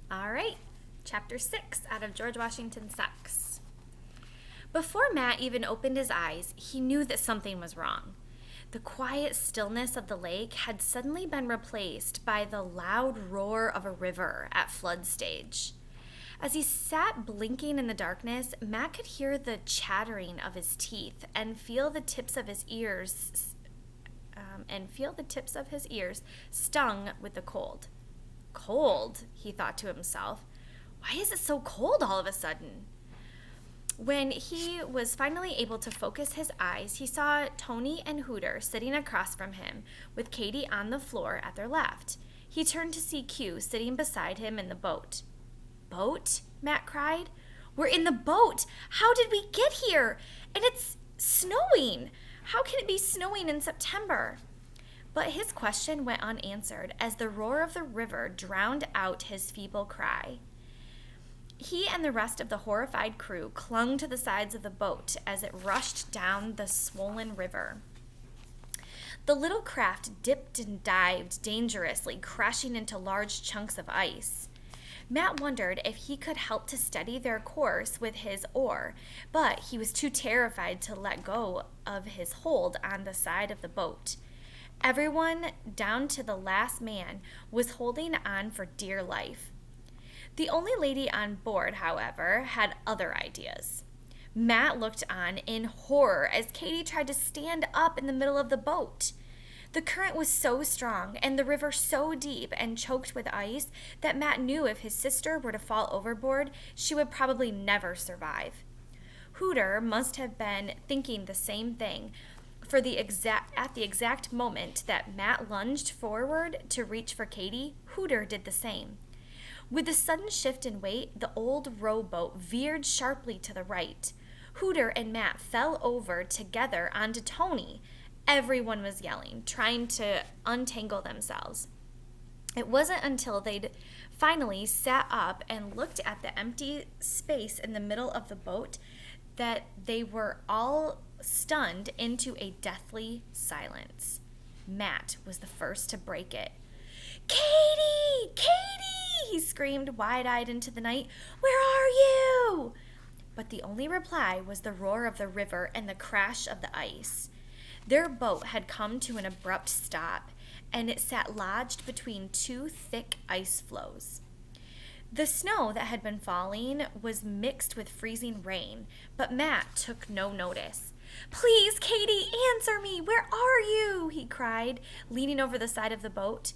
All right, Chapter 6 out of George Washington Sucks. Before Matt even opened his eyes, he knew that something was wrong. The quiet stillness of the lake had suddenly been replaced by the loud roar of a river at flood stage. As he sat blinking in the darkness, Matt could hear the chattering of his teeth and feel the tips of his ears stung with the cold. Cold, he thought to himself. Why is it so cold all of a sudden? When he was finally able to focus his eyes, he saw Tony and Hooter sitting across from him, with Katie on the floor at their left. He turned to see Q sitting beside him in the boat. Boat? Matt cried. We're in the boat! How did we get here? And it's snowing! How can it be snowing in September? But his question went unanswered as the roar of the river drowned out his feeble cry. He and the rest of the horrified crew clung to the sides of the boat as it rushed down the swollen river. The little craft dipped and dived dangerously, crashing into large chunks of ice. Matt wondered if he could help to steady their course with his oar, but he was too terrified to let go of his hold on the side of the boat. Everyone, down to the last man, was holding on for dear life. The only lady on board, however, had other ideas. Matt looked on in horror as Katie tried to stand up in the middle of the boat. The current was so strong and the river so deep and choked with ice that Matt knew if his sister were to fall overboard, she would probably never survive. Hooter must have been thinking the same thing, at the exact moment that Matt lunged forward to reach for Katie, Hooter did the same. With the sudden shift in weight, the old rowboat veered sharply to the right. Hooter and Matt fell over together onto Tony. Everyone was yelling, trying to untangle themselves. It wasn't until they'd finally sat up and looked at the empty space in the middle of the boat that they were all stunned into a deathly silence. Matt was the first to break it. Katie! Katie! He screamed wide-eyed into the night. Where are you? But the only reply was the roar of the river and the crash of the ice. Their boat had come to an abrupt stop, and it sat lodged between two thick ice floes. The snow that had been falling was mixed with freezing rain, but Matt took no notice. Please, Katie, answer me! Where are you? He cried, leaning over the side of the boat.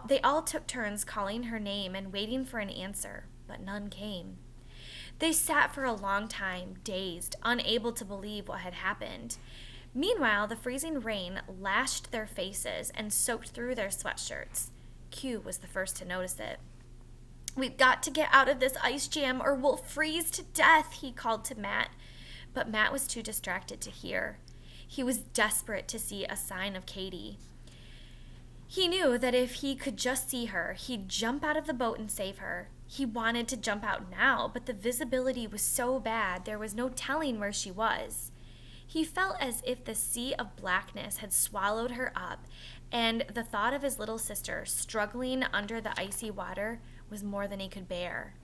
They all took turns calling her name and waiting for an answer, but none came. They sat for a long time, dazed, unable to believe what had happened. Meanwhile, the freezing rain lashed their faces and soaked through their sweatshirts. Q was the first to notice it. We've got to get out of this ice jam or we'll freeze to death, he called to Matt. But Matt was too distracted to hear. He was desperate to see a sign of Katie. He knew that if he could just see her, he'd jump out of the boat and save her. He wanted to jump out now, but the visibility was so bad there was no telling where she was. He felt as if the sea of blackness had swallowed her up, and the thought of his little sister struggling under the icy water was more than he could bear.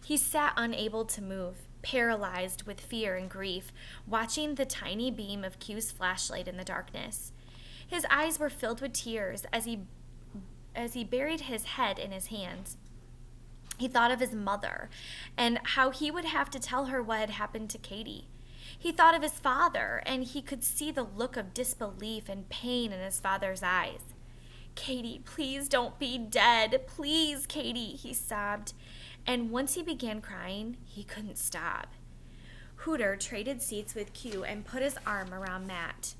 He sat unable to move, paralyzed with fear and grief, watching the tiny beam of Q's flashlight in the darkness. His eyes were filled with tears as he buried his head in his hands. He thought of his mother and how he would have to tell her what had happened to Katie. He thought of his father, and he could see the look of disbelief and pain in his father's eyes. Katie, please don't be dead. Please, Katie, he sobbed. And once he began crying, he couldn't stop. Hooter traded seats with Q and put his arm around Matt.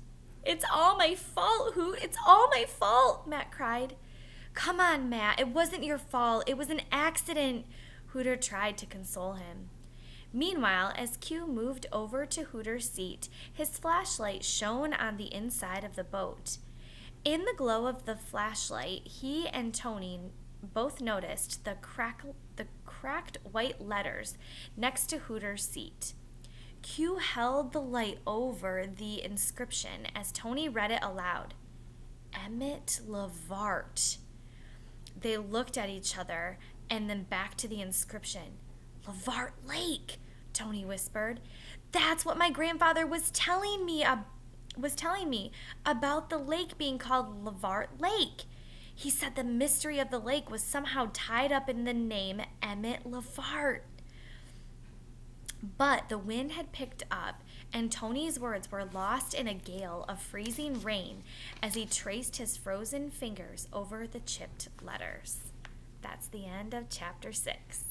It's all my fault, Hoot. It's all my fault, Matt cried. Come on, Matt. It wasn't your fault. It was an accident. Hooter tried to console him. Meanwhile, as Q moved over to Hooter's seat, his flashlight shone on the inside of the boat. In the glow of the flashlight, he and Tony both noticed the cracked white letters next to Hooter's seat. Q held the light over the inscription as Tony read it aloud. Emmett Lavart. They looked at each other, and then back to the inscription. "Lavart Lake," Tony whispered. "That's what my grandfather was telling me about the lake being called Lavart Lake. He said the mystery of the lake was somehow tied up in the name Emmett Lavart." But the wind had picked up, and Tony's words were lost in a gale of freezing rain as he traced his frozen fingers over the chipped letters. That's the end of chapter 6.